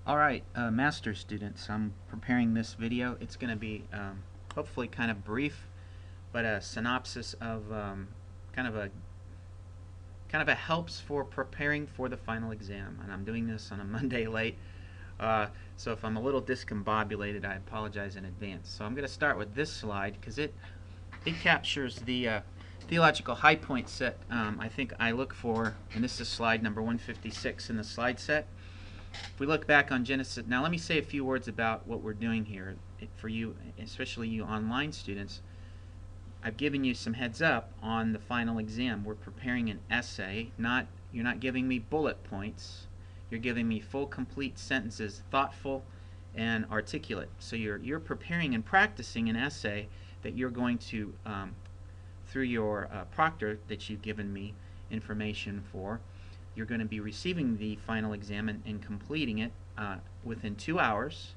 Alright, master students, I'm preparing this video. It's going to be hopefully kind of brief, but a synopsis of kind of a helps for preparing for the final exam. And I'm doing this on a Monday late, so if I'm a little discombobulated, I apologize in advance. So I'm going to start with this slide because it captures the theological high points that I think I look for, and this is slide number 156 in the slide set. If we look back on Genesis, now let me say a few words about what we're doing here for you, especially you online students. I've given you some heads up on the final exam. We're preparing an essay. You're not giving me bullet points. You're giving me full, complete sentences, thoughtful and articulate. So you're preparing and practicing an essay that you're going to, through your proctor that you've given me information for, you're going to be receiving the final exam and completing it within 2 hours,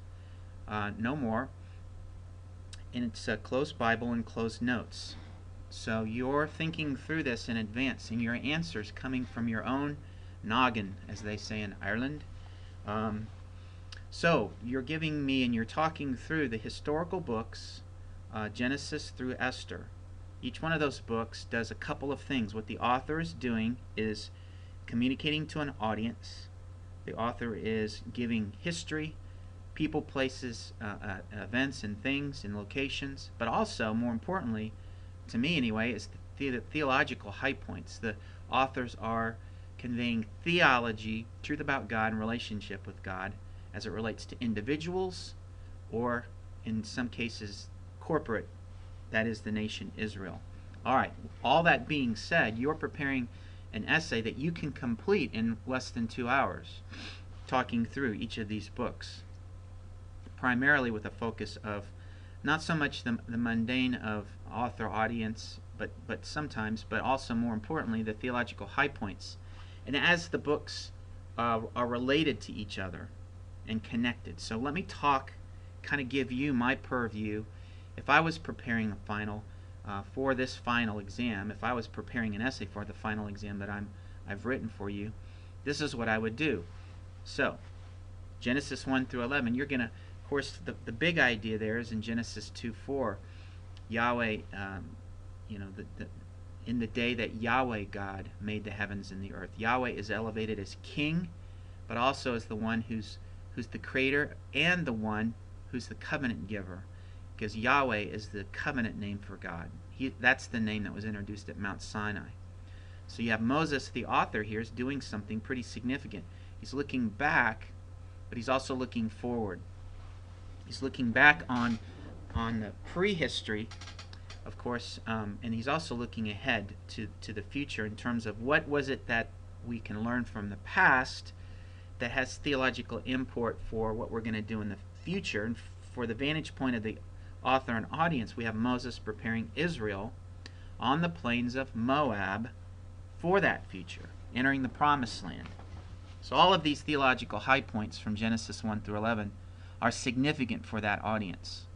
no more. And it's a closed Bible and closed notes. So you're thinking through this in advance, and your answers coming from your own noggin, as they say in Ireland. So you're giving me and you're talking through the historical books, Genesis through Esther. Each one of those books does a couple of things. What the author is doing is communicating to an audience. The author is giving history, people, places, events and things and locations, but also, more importantly, to me anyway, is the theological high points. The authors are conveying theology, truth about God and relationship with God as it relates to individuals or, in some cases, corporate, that is the nation Israel. Alright, all that being said, you're preparing an essay that you can complete in less than 2 hours, talking through each of these books, primarily with a focus of not so much the mundane of author audience, but sometimes, but also more importantly, the theological high points. And as the books are related to each other and connected. So let me talk, kind of give you my purview. If I was preparing a final for this final exam, if I was preparing an essay for the final exam that I've written for you, this is what I would do. So, Genesis 1 through 11, you're going to, of course, the big idea there is in Genesis 2:4, Yahweh, in the day that Yahweh God made the heavens and the earth. Yahweh is elevated as king, but also as the one who's the creator and the one who's the covenant giver. Because Yahweh is the covenant name for God. That's the name that was introduced at Mount Sinai. So you have Moses, the author here, is doing something pretty significant. He's looking back, but he's also looking forward. He's looking back on the prehistory, of course, and he's also looking ahead to the future in terms of what was it that we can learn from the past that has theological import for what we're going to do in the future. And for the vantage point of the author and audience, we have Moses preparing Israel on the plains of Moab for that future, entering the promised land. So all of these theological high points from Genesis 1 through 11 are significant for that audience.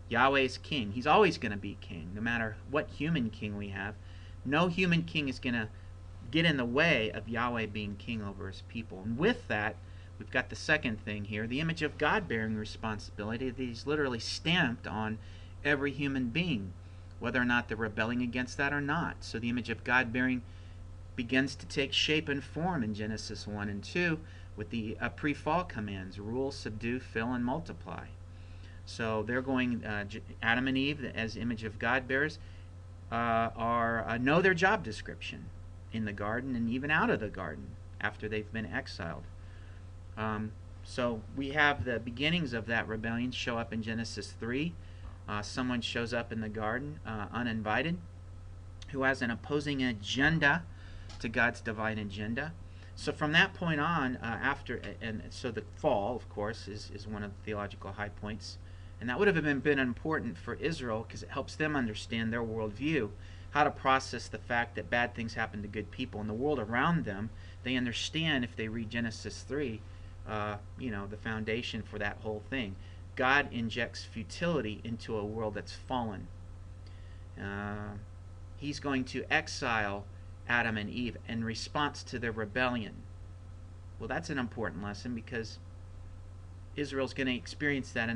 Yahweh is king. He's always going to be king, no matter what human king we have. No human king is going to get in the way of Yahweh being king over his people. And with that, we've got the second thing here, the image of God bearing responsibility that he's literally stamped on every human being, whether or not they're rebelling against that or not. So the image of God bearing begins to take shape and form in Genesis 1 and 2 with the pre-fall commands, rule, subdue, fill, and multiply. So they're going, Adam and Eve, as image of God bearers, know their job description in the garden and even out of the garden after they've been exiled. So we have the beginnings of that rebellion show up in Genesis 3. Someone shows up in the garden uninvited who has an opposing agenda to God's divine agenda. So from that point on, so the fall, of course, is one of the theological high points. And that would have been important for Israel because it helps them understand their worldview, how to process the fact that bad things happen to good people. In the world around them, they understand, if they read Genesis 3, the foundation for that whole thing. God injects futility into a world that's fallen. He's going to exile Adam and Eve in response to their rebellion. Well, that's an important lesson because Israel's going to experience that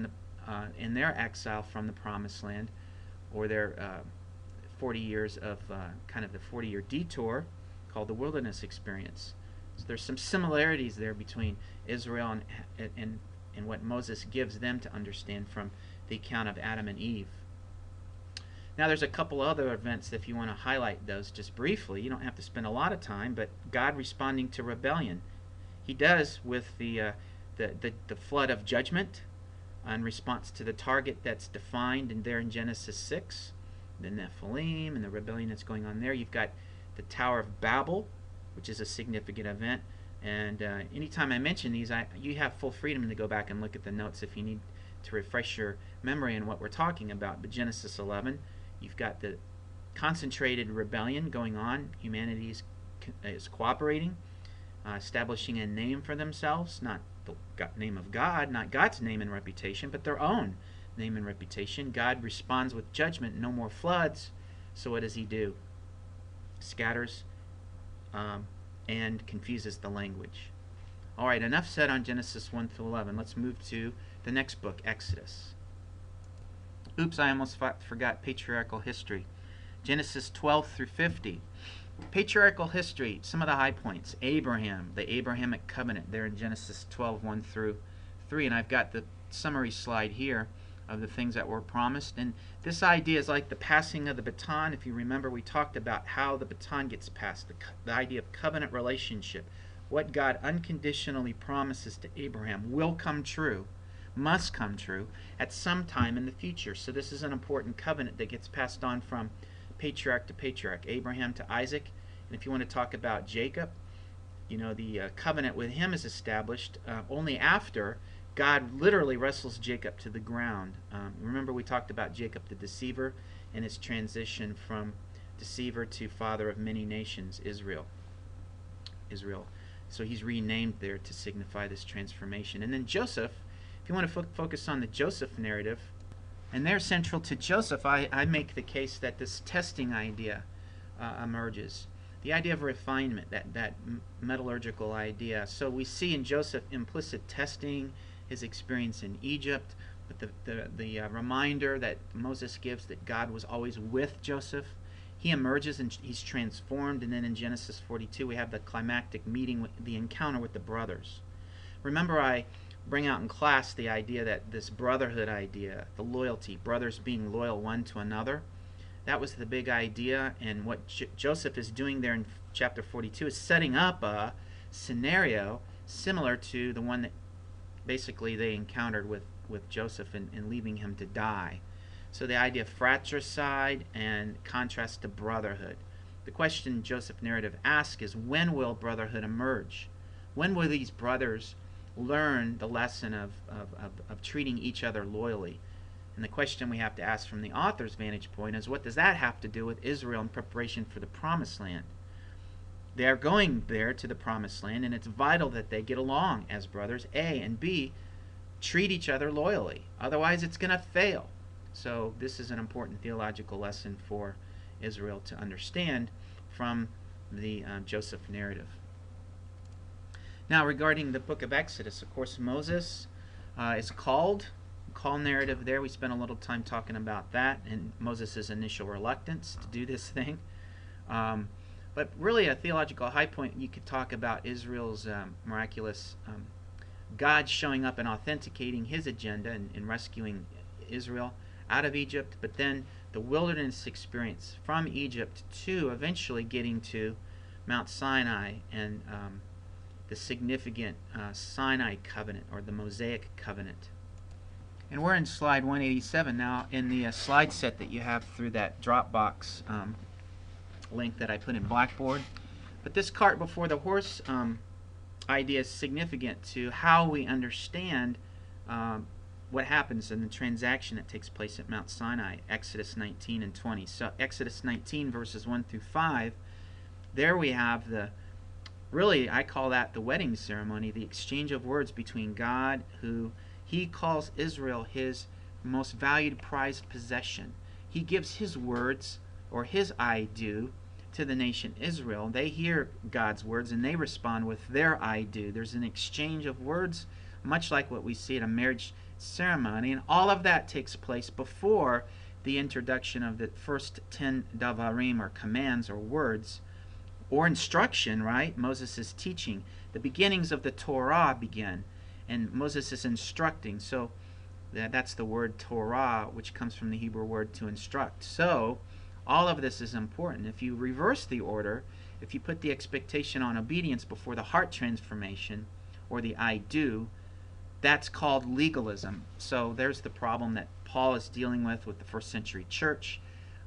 in their exile from the Promised Land, or their 40 years of kind of the 40-year detour called the wilderness experience. So there's some similarities there between Israel and what Moses gives them to understand from the account of Adam and Eve. Now there's a couple other events if you want to highlight those just briefly. You don't have to spend a lot of time, but God responding to rebellion. He does with the flood of judgment in response to the target that's defined in Genesis 6, the Nephilim and the rebellion that's going on there. You've got the Tower of Babel, which is a significant event. And anytime I mention these, you have full freedom to go back and look at the notes if you need to refresh your memory on what we're talking about. But Genesis 11, you've got the concentrated rebellion going on. Humanity is cooperating, establishing a name for themselves, not the name of God, not God's name and reputation, but their own name and reputation. God responds with judgment, no more floods. So what does he do? Scatters and confuses the language. All right, enough said on Genesis 1 through 11. Let's move to the next book, Exodus. Oops, I almost forgot patriarchal history. Genesis 12 through 50. Patriarchal history, some of the high points. Abraham, the Abrahamic covenant there in Genesis 12, 1 through 3. And I've got the summary slide here of the things that were promised. And this idea is like the passing of the baton. If you remember, we talked about how the baton gets passed, the idea of covenant relationship. What God unconditionally promises to Abraham will come true, must come true at some time in the future. So this is an important covenant that gets passed on from patriarch to patriarch, Abraham to Isaac. And if you want to talk about Jacob, you know, the covenant with him is established only after God literally wrestles Jacob to the ground. Remember we talked about Jacob the deceiver and his transition from deceiver to father of many nations, Israel. So he's renamed there to signify this transformation. And then Joseph, if you want to focus on the Joseph narrative, and they're central to Joseph, I make the case that this testing idea emerges. The idea of refinement, that metallurgical idea. So we see in Joseph implicit testing, his experience in Egypt, but the reminder that Moses gives that God was always with Joseph. He emerges and he's transformed, and then in Genesis 42 we have the climactic meeting, the encounter with the brothers. Remember I bring out in class the idea that this brotherhood idea, the loyalty, brothers being loyal one to another, that was the big idea. And what Joseph is doing there in chapter 42 is setting up a scenario similar to the one that basically they encountered with Joseph and leaving him to die. So the idea of fratricide and contrast to brotherhood. The question Joseph narrative asks is, when will brotherhood emerge? When will these brothers learn the lesson of treating each other loyally? And the question we have to ask from the author's vantage point is, what does that have to do with Israel in preparation for the Promised Land? They're going there to the Promised Land, and it's vital that they get along as brothers, A, and B, treat each other loyally. Otherwise, it's going to fail. So this is an important theological lesson for Israel to understand from the Joseph narrative. Now, regarding the book of Exodus, of course, Moses is called. Call narrative there. We spent a little time talking about that and Moses' initial reluctance to do this thing. But really a theological high point, you could talk about Israel's miraculous God showing up and authenticating his agenda and rescuing Israel out of Egypt, but then the wilderness experience from Egypt to eventually getting to Mount Sinai and the significant Sinai covenant, or the Mosaic covenant. And we're in slide 187 now in the slide set that you have through that Dropbox link that I put in Blackboard. But this cart before the horse idea is significant to how we understand what happens in the transaction that takes place at Mount Sinai, Exodus 19 and 20. So Exodus 19 verses 1 through 5, there we have really I call that the wedding ceremony, the exchange of words between God, who he calls Israel his most valued, prized possession. He gives his words, or his I do, to the nation Israel. They hear God's words and they respond with their I do. There's an exchange of words much like what we see at a marriage ceremony. And all of that takes place before the introduction of the first 10 davarim, or commands, or words, or instruction, right? Moses is teaching. The beginnings of the Torah begin, and Moses is instructing. So that's the word Torah, which comes from the Hebrew word to instruct. So all of this is important. If you reverse the order, if you put the expectation on obedience before the heart transformation, or the I do, that's called legalism. So there's the problem that Paul is dealing with the first century church.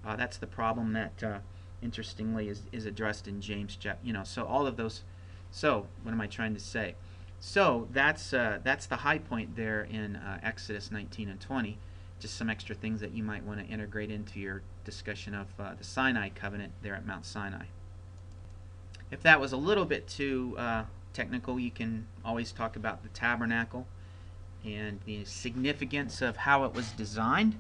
That's the problem that, interestingly, is addressed in James. So all of those. So what am I trying to say? So that's the high point there in Exodus 19 and 20. Just some extra things that you might want to integrate into your discussion of the Sinai covenant there at Mount Sinai. If that was a little bit too technical, you can always talk about the tabernacle and the significance of how it was designed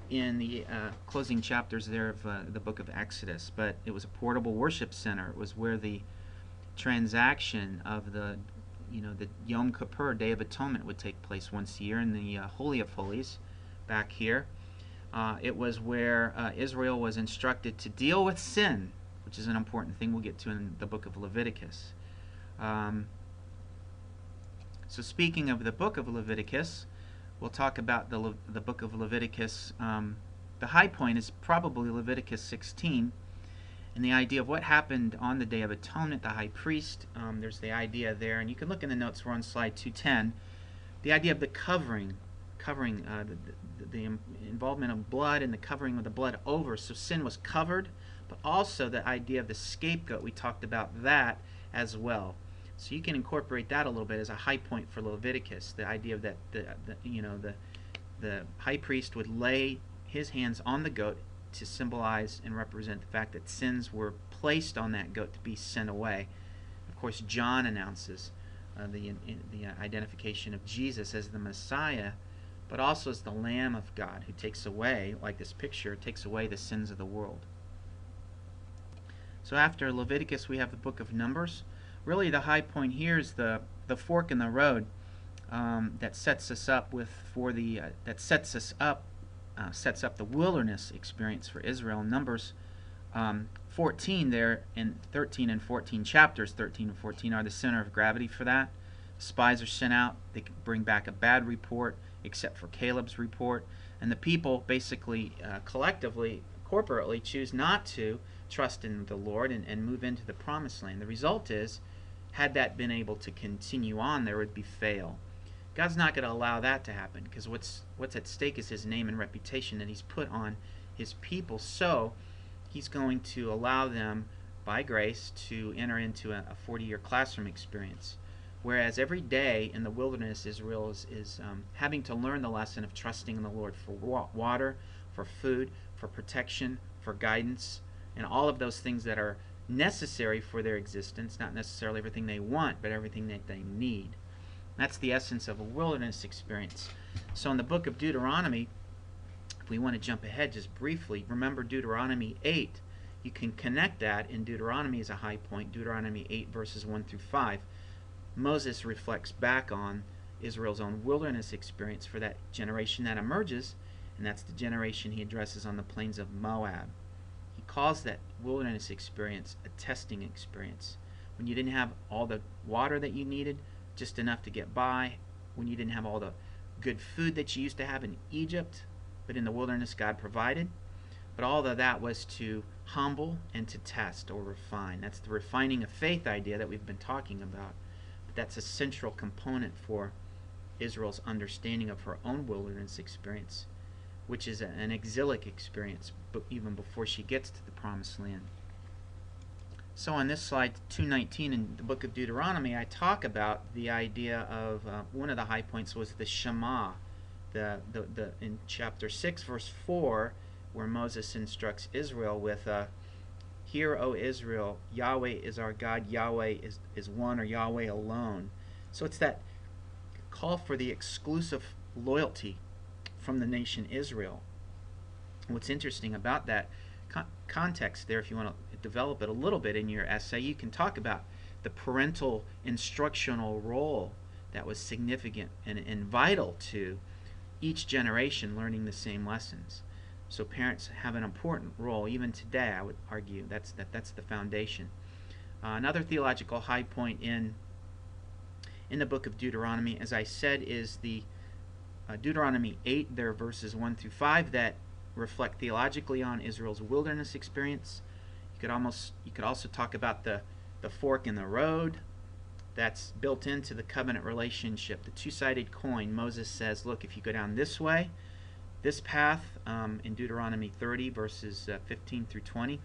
in the closing chapters there of the book of Exodus. But it was a portable worship center. It was where the transaction of the Yom Kippur, Day of Atonement, would take place once a year in the Holy of Holies back here. It was where Israel was instructed to deal with sin, which is an important thing we'll get to in the book of Leviticus. So speaking of the book of Leviticus, we'll talk about the book of Leviticus. The high point is probably Leviticus 16, and the idea of what happened on the Day of Atonement, the high priest. There's the idea there, and you can look in the notes. We're on slide 210. The idea of the covering, the involvement of blood and the covering of the blood over. So sin was covered, but also the idea of the scapegoat. We talked about that as well. So you can incorporate that a little bit as a high point for Leviticus. The idea of that the high priest would lay his hands on the goat to symbolize and represent the fact that sins were placed on that goat to be sent away. Of course, John announces the identification of Jesus as the Messiah, but also as the Lamb of God who takes away, like this picture, takes away the sins of the world. So after Leviticus, we have the book of Numbers. Really, the high point here is the fork in the road that sets us up sets up the wilderness experience for Israel. Numbers 14 there in 13 and 14 chapters, 13 and 14 are the center of gravity for that. Spies are sent out. They bring back a bad report, except for Caleb's report, and the people basically collectively, corporately choose not to trust in the Lord and move into the promised land. The result is, had that been able to continue on, there would be fail. God's not going to allow that to happen, because what's at stake is his name and reputation that he's put on his people. So he's going to allow them by grace to enter into a 40-year classroom experience. Whereas every day in the wilderness, Israel is having to learn the lesson of trusting in the Lord for water, for food, for protection, for guidance, and all of those things that are necessary for their existence. Not necessarily everything they want, but everything that they need. That's the essence of a wilderness experience. So in the book of Deuteronomy, if we want to jump ahead just briefly, remember Deuteronomy 8. You can connect that in Deuteronomy as a high point. Deuteronomy 8 verses 1 through 5. Moses reflects back on Israel's own wilderness experience for that generation that emerges, and that's the generation he addresses on the plains of Moab. He calls that wilderness experience a testing experience. When you didn't have all the water that you needed, just enough to get by, when you didn't have all the good food that you used to have in Egypt, but in the wilderness God provided. But all of that was to humble and to test or refine. That's the refining of faith idea that we've been talking about. But that's a central component for Israel's understanding of her own wilderness experience, which is an exilic experience, but even before she gets to the promised land. So on this slide 219 in the book of Deuteronomy, I talk about the idea of one of the high points was the Shema, in chapter 6 verse 4, where Moses instructs Israel with "Hear, O Israel, Yahweh is our God, Yahweh is one, or Yahweh alone." So it's that call for the exclusive loyalty from the nation Israel. What's interesting about that context there, if you want to develop it a little bit in your essay, you can talk about the parental instructional role that was significant and vital to each generation learning the same lessons. So parents have an important role. Even today, I would argue that's the foundation. Another theological high point in the book of Deuteronomy, as I said, is the Deuteronomy 8. There are verses 1 through 5 that reflect theologically on Israel's wilderness experience. You could also talk about the fork in the road that's built into the covenant relationship, the two-sided coin. Moses says, look, if you go down this way, this path, in Deuteronomy 30, verses 15 through 20,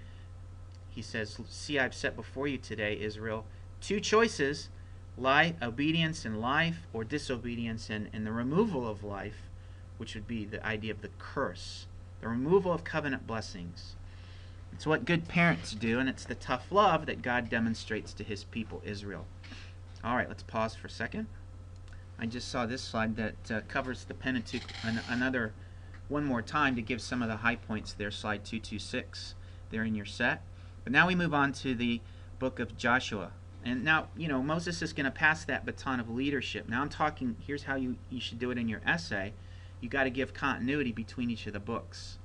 he says, see, I've set before you today, Israel, two choices, obedience and life, or disobedience and the removal of life, which would be the idea of the curse, the removal of covenant blessings. It's what good parents do, and it's the tough love that God demonstrates to his people, Israel. All right, let's pause for a second. I just saw this slide that covers the Pentateuch one more time to give some of the high points there, slide 226. They're in your set. But now we move on to the book of Joshua. And now, Moses is going to pass that baton of leadership. Now I'm talking, here's how you should do it in your essay. You got to give continuity between each of the books.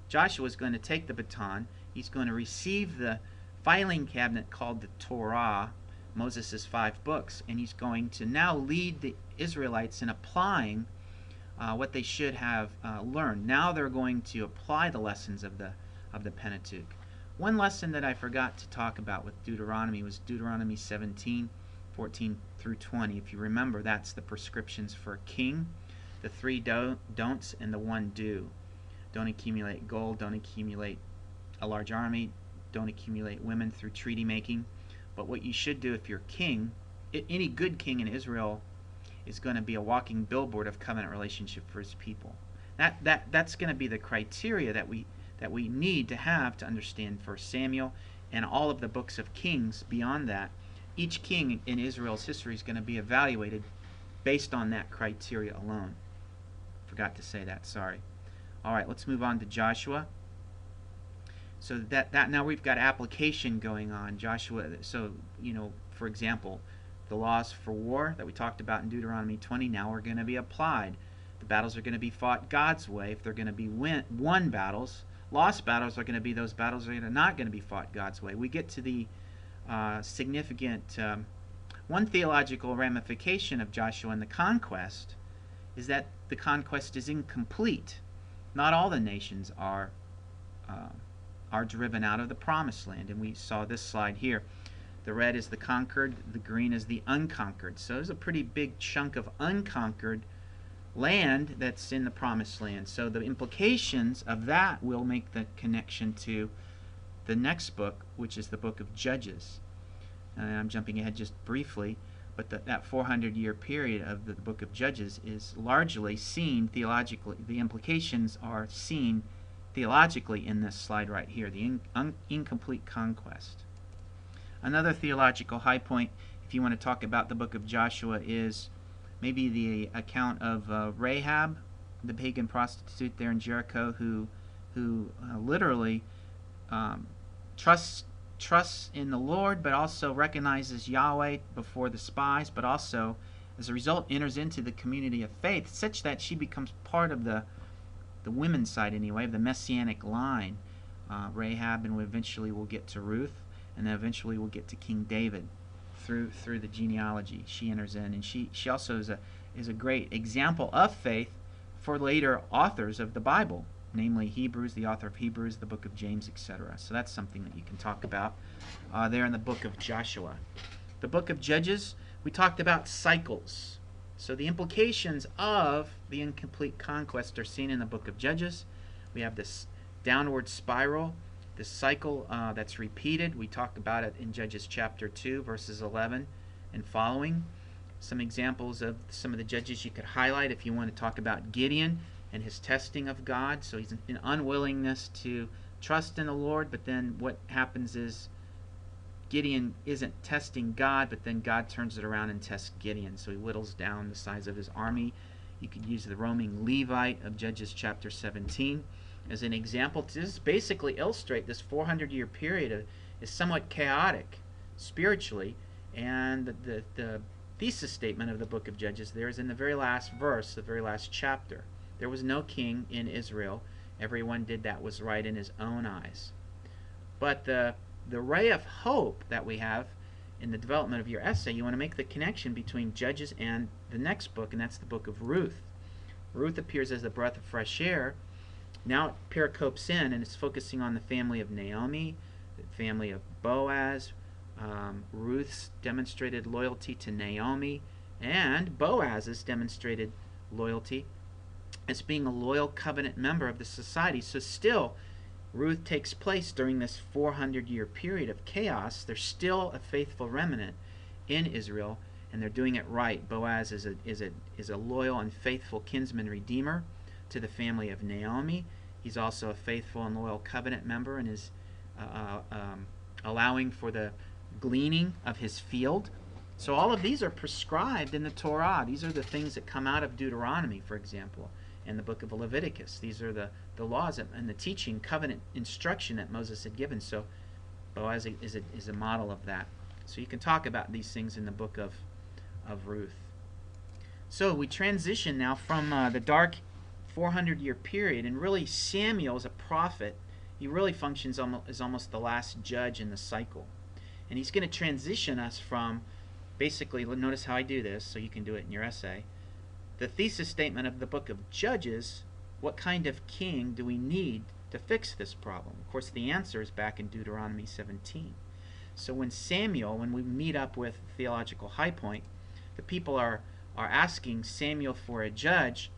Joshua is going to take the baton. He's going to receive the filing cabinet called the Torah, Moses' 5 books, and he's going to now lead the Israelites in applying what they should have learned. Now they're going to apply the lessons of the Pentateuch. One lesson that I forgot to talk about with Deuteronomy was Deuteronomy 17, 14 through 20. If you remember, that's the prescriptions for a king, the 3 don'ts and the 1 do. Don't accumulate gold, don't accumulate a large army, don't accumulate women through treaty making. But what you should do if you're king, any good king in Israel is going to be a walking billboard of covenant relationship for his people. That's going to be the criteria that we need to have to understand 1 Samuel and all of the books of Kings beyond that. Each king in Israel's history is going to be evaluated based on that criteria alone. Forgot to say that, sorry. All right, let's move on to Joshua. So that now we've got application going on. Joshua, so, for example, the laws for war that we talked about in Deuteronomy 20 now are going to be applied. The battles are going to be fought God's way. If they're going to be won battles, lost battles are going to be those battles that are not going to be fought God's way. We get to the significant, one theological ramification of Joshua and the conquest is that the conquest is incomplete. Not all the nations are driven out of the promised land, and we saw this slide here. The red is the conquered, the green is the unconquered. So there's a pretty big chunk of unconquered land that's in the promised land. So the implications of that will make the connection to the next book, which is the book of Judges. And I'm jumping ahead just briefly, but that 400-year period of the book of Judges is largely seen theologically. The implications are seen theologically in this slide right here, the incomplete conquest. Another theological high point, if you want to talk about the book of Joshua, is maybe the account of Rahab, the pagan prostitute there in Jericho, who literally trusts in the Lord, but also recognizes Yahweh before the spies, but also, as a result, enters into the community of faith, such that she becomes part of the women's side, anyway, of the messianic line. Rahab, and eventually we'll get to Ruth, and then eventually we'll get to King David through the genealogy. She enters in, and she also is a great example of faith for later authors of the Bible, namely Hebrews, the author of Hebrews, the book of James, etc. So that's something that you can talk about there in the book of Joshua. The book of Judges, we talked about cycles. So the implications of the incomplete conquest are seen in the book of Judges. We have this downward spiral, this cycle that's repeated. We talked about it in Judges chapter 2, verses 11 and following. Some examples of some of the judges you could highlight if you want to talk about Gideon and his testing of God. So he's an unwillingness to trust in the Lord, but then what happens is Gideon isn't testing God, but then God turns it around and tests Gideon. So he whittles down the size of his army. You could use the roaming Levite of Judges chapter 17 as an example to just basically illustrate this 400-year period is somewhat chaotic spiritually, and the thesis statement of the book of Judges there is in the very last verse, the very last chapter. There was no king in Israel. Everyone did that was right in his own eyes. But the ray of hope that we have in the development of your essay, you want to make the connection between Judges and the next book, and that's the book of Ruth. Ruth appears as a breath of fresh air. Now it pericopes in, and it's focusing on the family of Naomi, the family of Boaz. Ruth's demonstrated loyalty to Naomi, and Boaz's demonstrated loyalty as being a loyal covenant member of the society. So still, Ruth takes place during this 400-year period of chaos. There's still a faithful remnant in Israel, and they're doing it right. Boaz is a loyal and faithful kinsman redeemer to the family of Naomi. He's also a faithful and loyal covenant member and is allowing for the gleaning of his field. So all of these are prescribed in the Torah. These are the things that come out of Deuteronomy, for example, and the book of Leviticus. These are the laws and the teaching, covenant instruction that Moses had given. So Boaz is a model of that. So you can talk about these things in the book of Ruth. So we transition now from the dark 400-year period, and really Samuel is a prophet. He really functions as almost the last judge in the cycle. And he's going to transition us from, basically, notice how I do this, so you can do it in your essay. The thesis statement of the book of Judges, what kind of king do we need to fix this problem? Of course, the answer is back in Deuteronomy 17. So when we meet up with Theological High Point, the people are asking Samuel for a judge.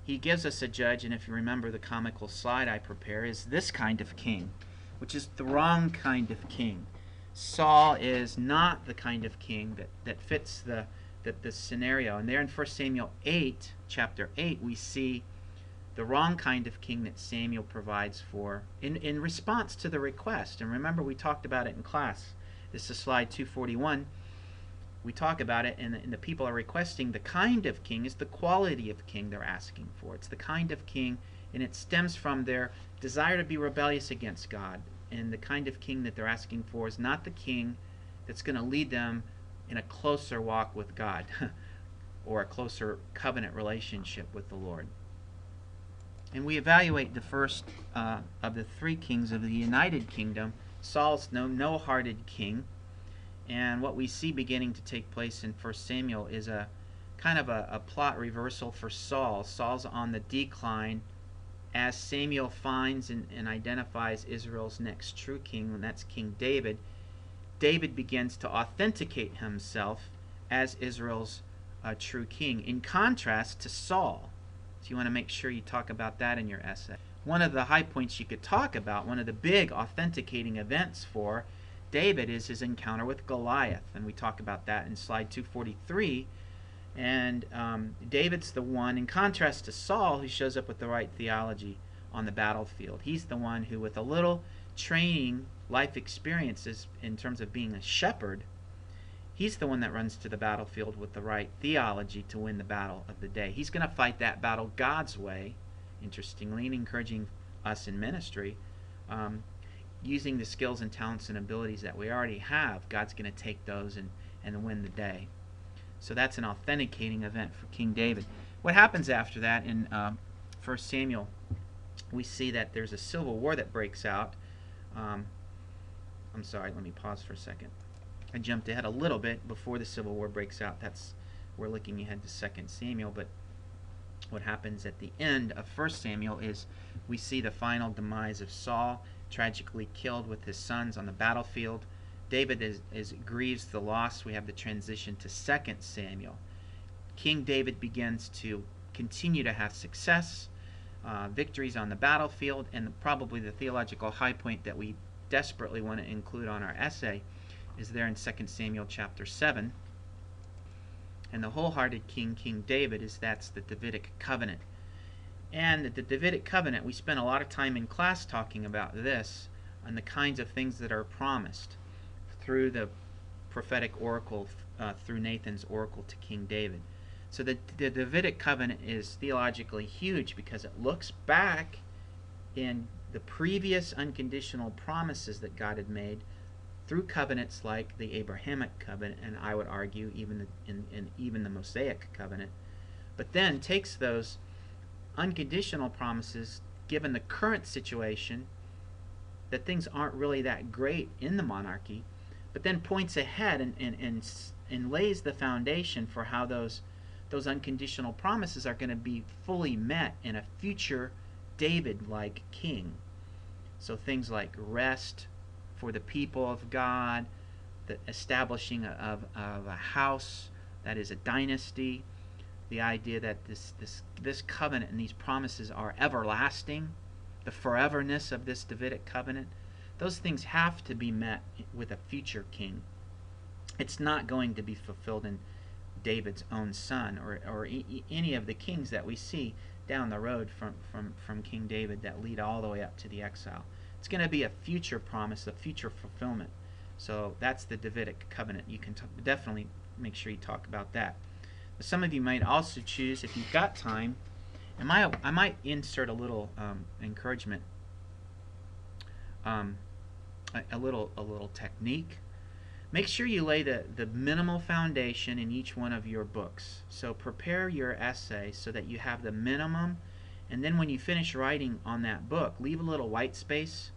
He gives us a judge, and if you remember the comical slide I prepare, is this kind of king, which is the wrong kind of king. Saul is not the kind of king that fits the scenario. And there in 1 Samuel 8, chapter 8, we see the wrong kind of king that Samuel provides for in response to the request. And remember, we talked about it in class. This is slide 241. We talk about it, and the people are requesting the kind of king is the quality of king they're asking for. It's the kind of king, and it stems from their desire to be rebellious against God. And the kind of king that they're asking for is not the king that's going to lead them in a closer walk with God or a closer covenant relationship with the Lord. And we evaluate the first of the three kings of the United Kingdom. Saul's no-hearted king. And what we see beginning to take place in 1 Samuel is a kind of a plot reversal for Saul. Saul's on the decline as Samuel finds and identifies Israel's next true king, and that's King David. David begins to authenticate himself as Israel's true king, in contrast to Saul. So you want to make sure you talk about that in your essay. One of the high points you could talk about, one of the big authenticating events for David is his encounter with Goliath, and we talk about that in slide 243. And David's the one, in contrast to Saul, who shows up with the right theology on the battlefield. He's the one who, with a little training, life experiences in terms of being a shepherd, he's the one that runs to the battlefield with the right theology to win the battle of the day. He's going to fight that battle God's way, interestingly, and encouraging us in ministry. Using the skills and talents and abilities that we already have, God's going to take those and win the day. So that's an authenticating event for King David. What happens after that in 1 Samuel, we see that there's a civil war that breaks out. I'm sorry, let me pause for a second. I jumped ahead a little bit before the civil war breaks out. We're looking ahead to 2 Samuel, but what happens at the end of 1 Samuel is we see the final demise of Saul, tragically killed with his sons on the battlefield. David grieves the loss. We have the transition to 2 Samuel. King David begins to continue to have success, victories on the battlefield, and probably the theological high point that we desperately want to include on our essay is there in 2 Samuel chapter 7. And the wholehearted king, King David, that's the Davidic covenant. And the Davidic covenant, we spent a lot of time in class talking about this and the kinds of things that are promised through the prophetic oracle, through Nathan's oracle to King David. So the Davidic covenant is theologically huge because it looks back in the previous unconditional promises that God had made through covenants like the Abrahamic covenant, and I would argue even even the Mosaic covenant, but then takes those unconditional promises given the current situation, that things aren't really that great in the monarchy, but then points ahead and lays the foundation for how those unconditional promises are going to be fully met in a future David-like king. So things like rest for the people of God, the establishing of a house that is a dynasty, the idea that this covenant and these promises are everlasting, the foreverness of this Davidic covenant, those things have to be met with a future king. It's not going to be fulfilled in David's own son or any of the kings that we see down the road from King David that lead all the way up to the exile. It's going to be a future promise, a future fulfillment. So that's the Davidic covenant. You can definitely make sure you talk about that. But some of you might also choose, if you've got time, and I might insert a little encouragement, a little technique. Make sure you lay the minimal foundation in each one of your books. So prepare your essay so that you have the minimum, and then when you finish writing on that book, leave a little white space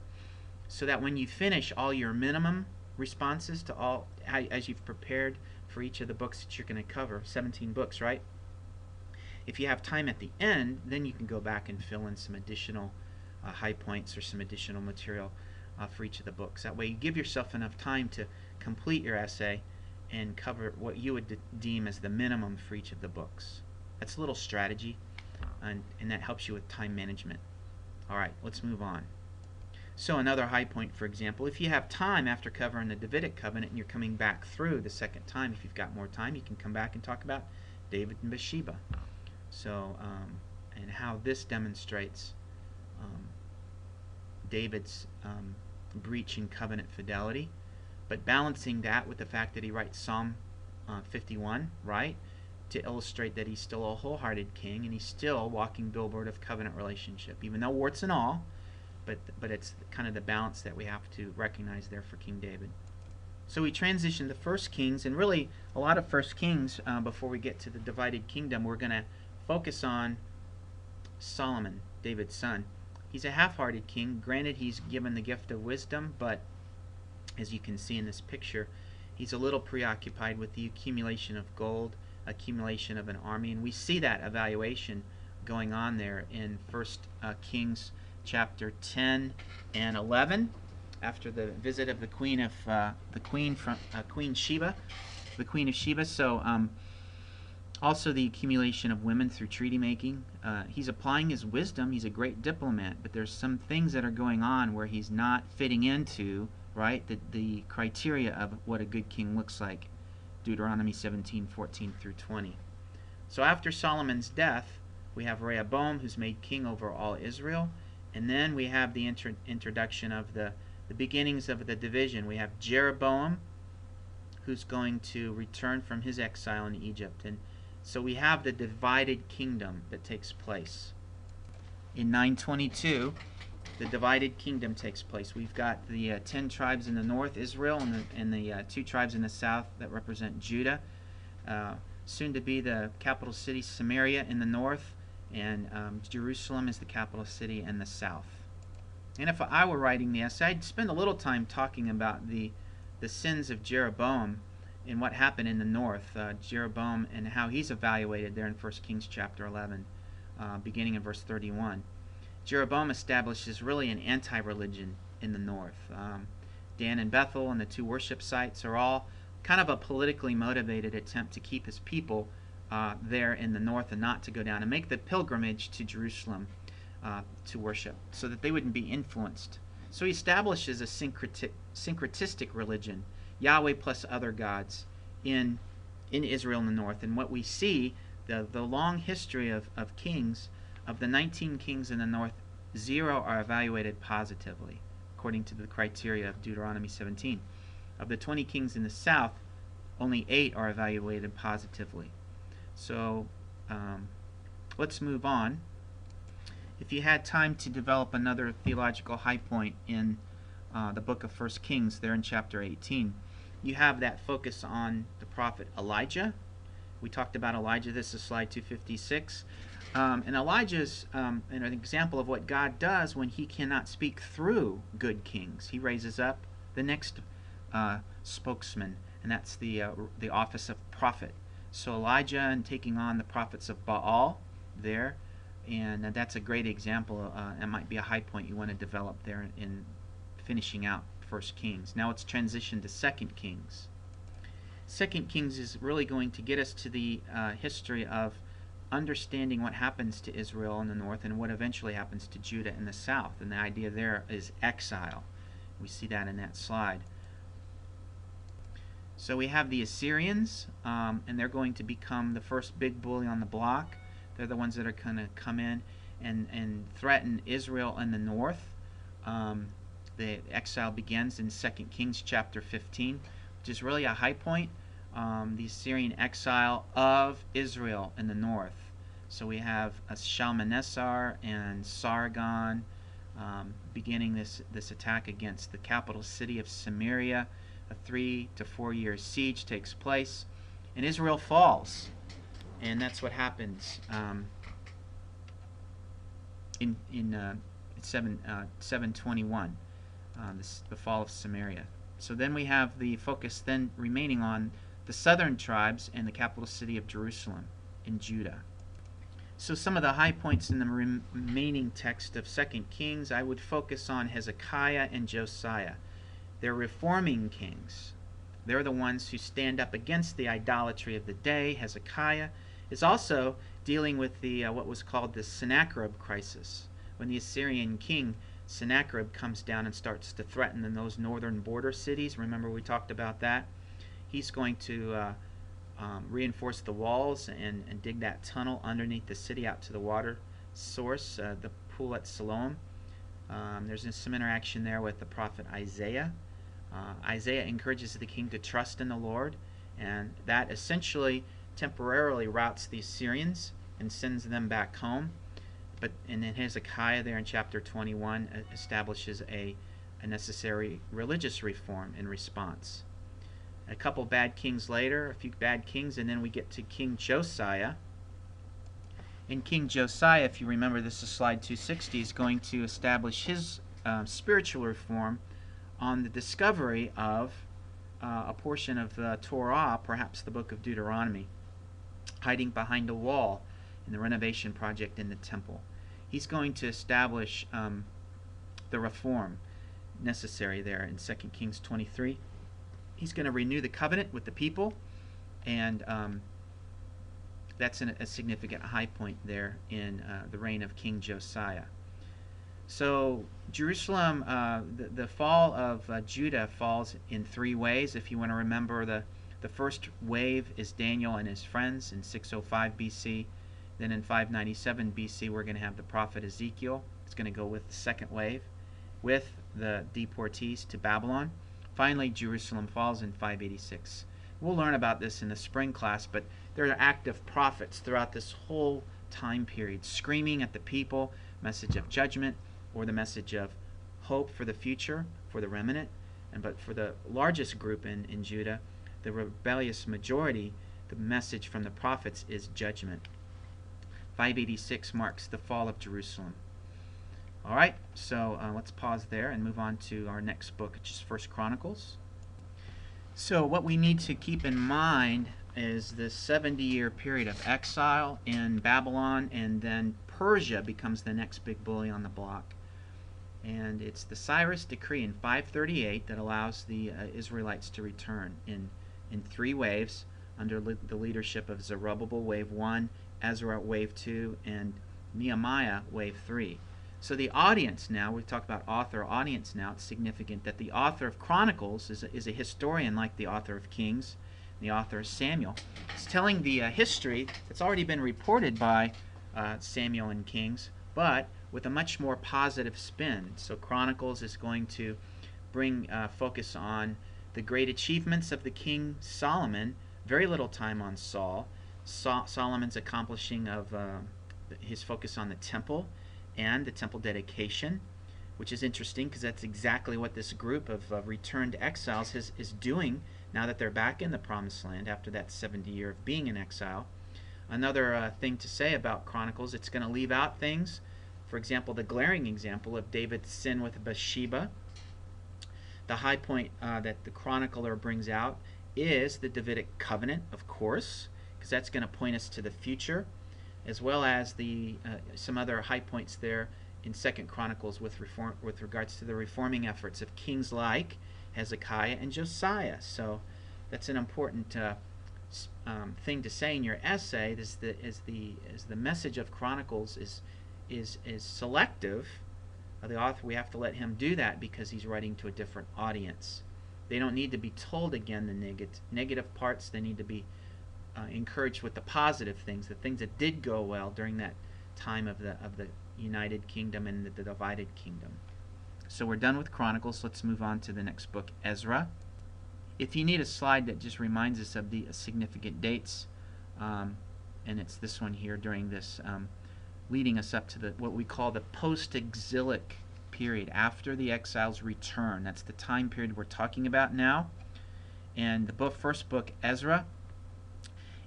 so that when you finish all your minimum responses to all, as you've prepared for each of the books that you're going to cover, 17 books, right? If you have time at the end, then you can go back and fill in some additional high points or some additional material for each of the books. That way you give yourself enough time to complete your essay and cover what you would deem as the minimum for each of the books. That's a little strategy, and that helps you with time management. Alright, let's move on. So another high point, for example, if you have time after covering the Davidic covenant and you're coming back through the second time, if you've got more time, you can come back and talk about David and Bathsheba. So, and how this demonstrates David's breach in covenant fidelity, but balancing that with the fact that he writes Psalm 51, right, to illustrate that he's still a wholehearted king and he's still walking billboard of covenant relationship, even though warts and all, but it's kind of the balance that we have to recognize there for King David. So we transition to 1 Kings, and really a lot of 1 Kings, before we get to the divided kingdom, we're going to focus on Solomon, David's son. He's a half-hearted king. Granted, he's given the gift of wisdom, but as you can see in this picture, he's a little preoccupied with the accumulation of gold, accumulation of an army, and we see that evaluation going on there in 1 Kings chapter 10 and 11, after the visit of the Queen of Queen Sheba. So also the accumulation of women through treaty making. He's applying his wisdom. He's a great diplomat, but there's some things that are going on where he's not fitting into, right, the criteria of what a good king looks like. Deuteronomy 17:14 through 20. So after Solomon's death, we have Rehoboam, who's made king over all Israel, and then we have the introduction of the beginnings of the division. We have Jeroboam, who's going to return from his exile in Egypt, and so we have the divided kingdom that takes place. In 922, the divided kingdom takes place. We've got the 10 tribes in the north, Israel, and the 2 tribes in the south that represent Judah. Soon to be the capital city, Samaria, in the north, and Jerusalem is the capital city in the south. And if I were writing the essay, I'd spend a little time talking about the sins of Jeroboam and what happened in the north, Jeroboam, and how he's evaluated there in 1 Kings chapter 11, beginning in verse 31. Jeroboam establishes really an anti-religion in the north. Dan and Bethel and the 2 worship sites are all kind of a politically motivated attempt to keep his people there in the north and not to go down and make the pilgrimage to Jerusalem to worship, so that they wouldn't be influenced. So he establishes a syncretistic religion, Yahweh plus other gods, in Israel in the north. And what we see, the long history of kings, of the 19 kings in the north, 0 are evaluated positively, according to the criteria of Deuteronomy 17. Of the 20 kings in the south, only 8 are evaluated positively. So let's move on. If you had time to develop another theological high point in the book of 1 Kings, there in chapter 18, you have that focus on the prophet Elijah. We talked about Elijah. This is slide 256. And Elijah's an example of what God does when he cannot speak through good kings. He raises up the next spokesman, and that's the office of prophet. So Elijah and taking on the prophets of Baal there, and that's a great example. It might be a high point you want to develop there in finishing out 1 Kings. Now let's transition to 2 Kings. 2 Kings is really going to get us to the history of understanding what happens to Israel in the north and what eventually happens to Judah in the south. And the idea there is exile. We see that in that slide. So we have the Assyrians, and they're going to become the first big bully on the block. They're the ones that are going to come in and threaten Israel in the north. The exile begins in 2 Kings chapter 15, which is really a high point. The Assyrian exile of Israel in the north. So we have Shalmaneser and Sargon beginning this attack against the capital city of Samaria. A 3 to 4 year siege takes place, and Israel falls. And that's what happens in 721, the fall of Samaria. So then we have the focus then remaining on the southern tribes and the capital city of Jerusalem in Judah. So some of the high points in the remaining text of 2 Kings, I would focus on Hezekiah and Josiah. They're reforming kings. They're the ones who stand up against the idolatry of the day. Hezekiah is also dealing with the what was called the Sennacherib crisis, when the Assyrian king Sennacherib comes down and starts to threaten in those northern border cities. Remember we talked about that. He's going to reinforce the walls and dig that tunnel underneath the city out to the water source, the pool at Siloam. There's some interaction there with the prophet Isaiah. Isaiah encourages the king to trust in the Lord, and that essentially temporarily routes the Assyrians and sends them back home. And then Hezekiah there in chapter 21 establishes a necessary religious reform in response. A couple bad kings later, a few bad kings, and then we get to King Josiah. And King Josiah, if you remember, this is slide 260, is going to establish his spiritual reform on the discovery of a portion of the Torah, perhaps the book of Deuteronomy, hiding behind a wall in the renovation project in the temple. He's going to establish the reform necessary there in 2 Kings 23. He's going to renew the covenant with the people, and that's a significant high point there in the reign of King Josiah. So Jerusalem, the fall of Judah falls in 3 ways. If you want to remember, the first wave is Daniel and his friends in 605 BC. Then in 597 BC, we're going to have the prophet Ezekiel. It's going to go with the second wave, with the deportees to Babylon. Finally, Jerusalem falls in 586. We'll learn about this in the spring class, but there are active prophets throughout this whole time period, screaming at the people, message of judgment, or the message of hope for the future, for the remnant. But for the largest group in Judah, the rebellious majority, the message from the prophets is judgment. 586 marks the fall of Jerusalem. All right, so let's pause there and move on to our next book, which is 1 Chronicles. So what we need to keep in mind is this 70-year period of exile in Babylon, and then Persia becomes the next big bully on the block. And it's the Cyrus decree in 538 that allows the Israelites to return in 3 waves under the leadership of Zerubbabel, wave 1, Ezra, wave 2, and Nehemiah, wave 3. So the audience now, we talk about author, audience now, it's significant that the author of Chronicles is a historian like the author of Kings, the author of Samuel. It's telling the history that's already been reported by Samuel and Kings, but with a much more positive spin. So Chronicles is going to bring focus on the great achievements of the King Solomon, very little time on Saul. Solomon's accomplishing of his focus on the temple and the temple dedication. which is interesting because that's exactly what this group of returned exiles is doing now that they're back in the Promised Land after that 70 year of being in exile. Another thing to say about Chronicles, it's going to leave out things. For example, the glaring example of David's sin with Bathsheba. The high point that the chronicler brings out is the Davidic covenant, of course, because that's going to point us to the future, as well as the some other high points there in 2 Chronicles with regards to the reforming efforts of kings like Hezekiah and Josiah. So that's an important thing to say in your essay. Is the message of Chronicles is selective. The author, we have to let him do that because he's writing to a different audience. They don't need to be told again the negative parts. They need to be encouraged with the positive things, the things that did go well during that time of the United Kingdom and the divided kingdom. So we're done with Chronicles. Let's move on to the next book, Ezra. If you need a slide that just reminds us of the significant dates, and it's this one here during this leading us up to what we call the Post-exilic period, after the exiles return. That's the time period we're talking about now. And the first book, Ezra,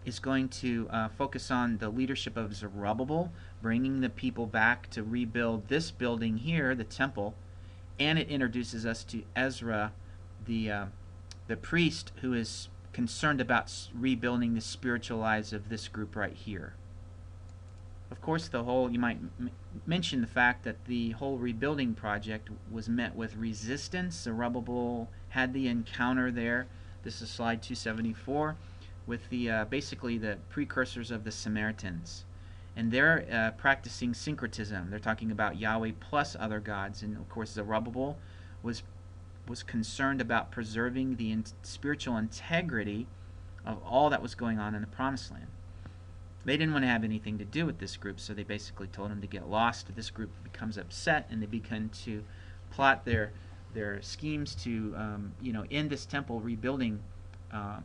is going to focus on the leadership of Zerubbabel, bringing the people back to rebuild this building here, the temple. And it introduces us to Ezra, the priest, who is concerned about rebuilding the spiritual lives of this group right here. Of course, you might mention the fact that the whole rebuilding project was met with resistance. Zerubbabel had the encounter there. This is slide 274 with basically the precursors of the Samaritans. And they're practicing syncretism. They're talking about Yahweh plus other gods. And of course, Zerubbabel was concerned about preserving the spiritual integrity of all that was going on in the Promised Land. They didn't want to have anything to do with this group, so they basically told him to get lost. This group becomes upset, and they begin to plot their schemes to end this temple rebuilding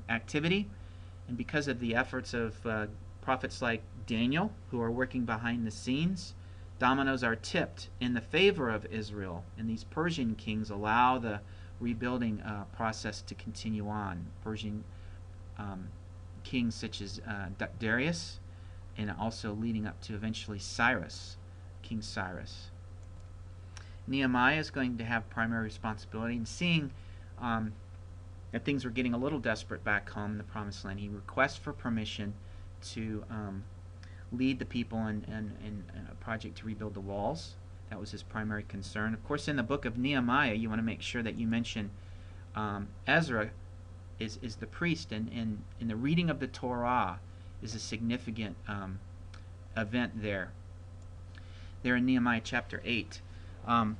activity. And because of the efforts of prophets like Daniel, who are working behind the scenes, dominoes are tipped in the favor of Israel, and these Persian kings allow the rebuilding process to continue on. Persian kings such as Darius, and also leading up to eventually Cyrus, King Cyrus. Nehemiah is going to have primary responsibility in seeing that things were getting a little desperate back home in the Promised Land. He requests for permission to lead the people in a project to rebuild the walls. That was his primary concern. Of course, in the book of Nehemiah, you want to make sure that you mention Ezra is the priest, and in the reading of the Torah is a significant event there. There in Nehemiah chapter 8. And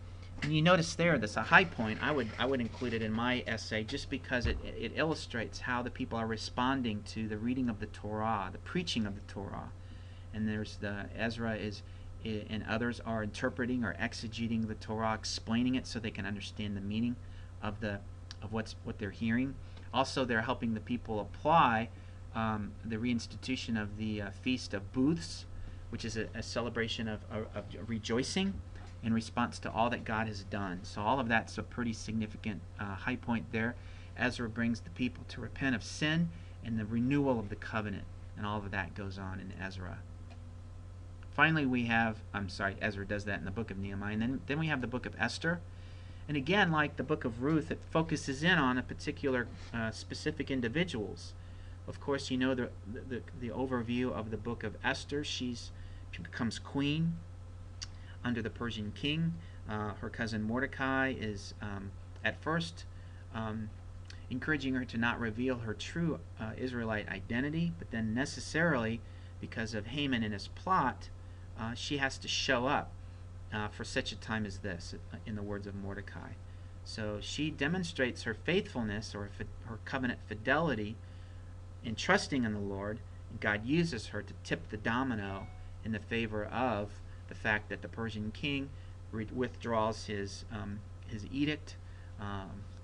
you notice there's a high point. I would include it in my essay just because it illustrates how the people are responding to the reading of the Torah, the preaching of the Torah. And there's Ezra and others are interpreting or exegeting the Torah, explaining it so they can understand the meaning of what they're hearing. Also, they're helping the people apply the reinstitution of the Feast of Booths, which is a celebration of rejoicing in response to all that God has done. So all of that's a pretty significant high point there. Ezra brings the people to repent of sin and the renewal of the covenant, and all of that goes on in Ezra. Finally, Ezra does that in the book of Nehemiah, and then we have the book of Esther. And again, like the book of Ruth, it focuses in on a particular specific individuals. Of course, you know the overview of the book of Esther. She becomes queen under the Persian king. Her cousin Mordecai is at first encouraging her to not reveal her true Israelite identity, but then necessarily, because of Haman and his plot, she has to show up for such a time as this, in the words of Mordecai. So she demonstrates her faithfulness, or her covenant fidelity, in trusting in the Lord. God uses her to tip the domino in the favor of the fact that the Persian king withdraws his edict,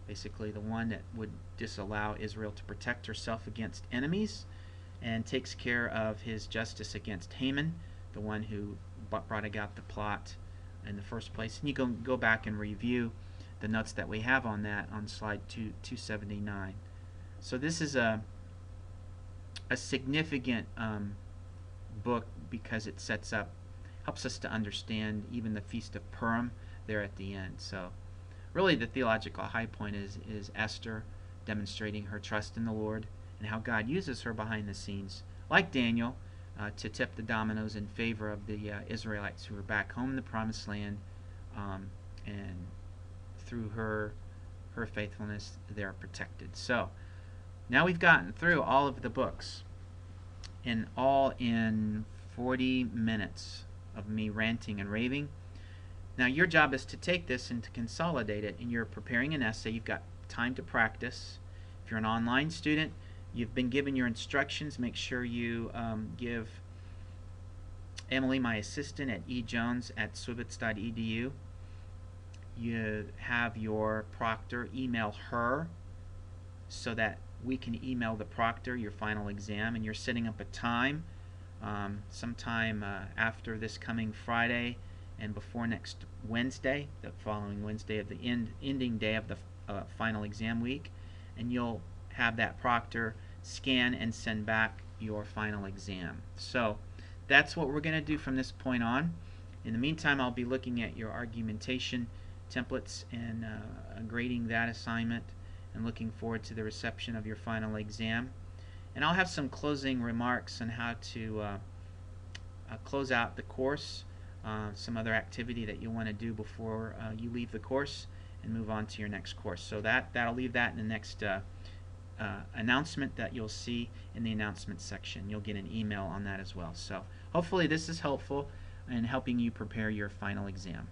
basically the one that would disallow Israel to protect herself against enemies, and takes care of his justice against Haman, the one who brought about the plot in the first place. And you can go back and review the notes that we have on that on slide 279. So this is a significant book because it helps us to understand even the Feast of Purim there at the end. So really the theological high point is Esther demonstrating her trust in the Lord and how God uses her behind the scenes, like Daniel, to tip the dominoes in favor of the Israelites who are back home in the Promised Land, and through her faithfulness they are protected. So now we've gotten through all of the books, and all in 40 minutes of me ranting and raving. Now your job is to take this and to consolidate it, and you're preparing an essay. You've got time to practice. If you're an online student, you've been given your instructions. Make sure you give Emily, my assistant, at ejones@swibitz.edu. You have your proctor email her so that we can email the proctor your final exam, and you're setting up a time sometime after this coming Friday and before next Wednesday, the following Wednesday of the ending day of the final exam week, and you'll have that proctor scan and send back your final exam. So that's what we're going to do from this point on. In the meantime, I'll be looking at your argumentation templates and grading that assignment, and looking forward to the reception of your final exam. And I'll have some closing remarks on how to close out the course, some other activity that you want to do before you leave the course and move on to your next course. So I'll leave that in the next announcement that you'll see in the announcements section. You'll get an email on that as well. So hopefully this is helpful in helping you prepare your final exam.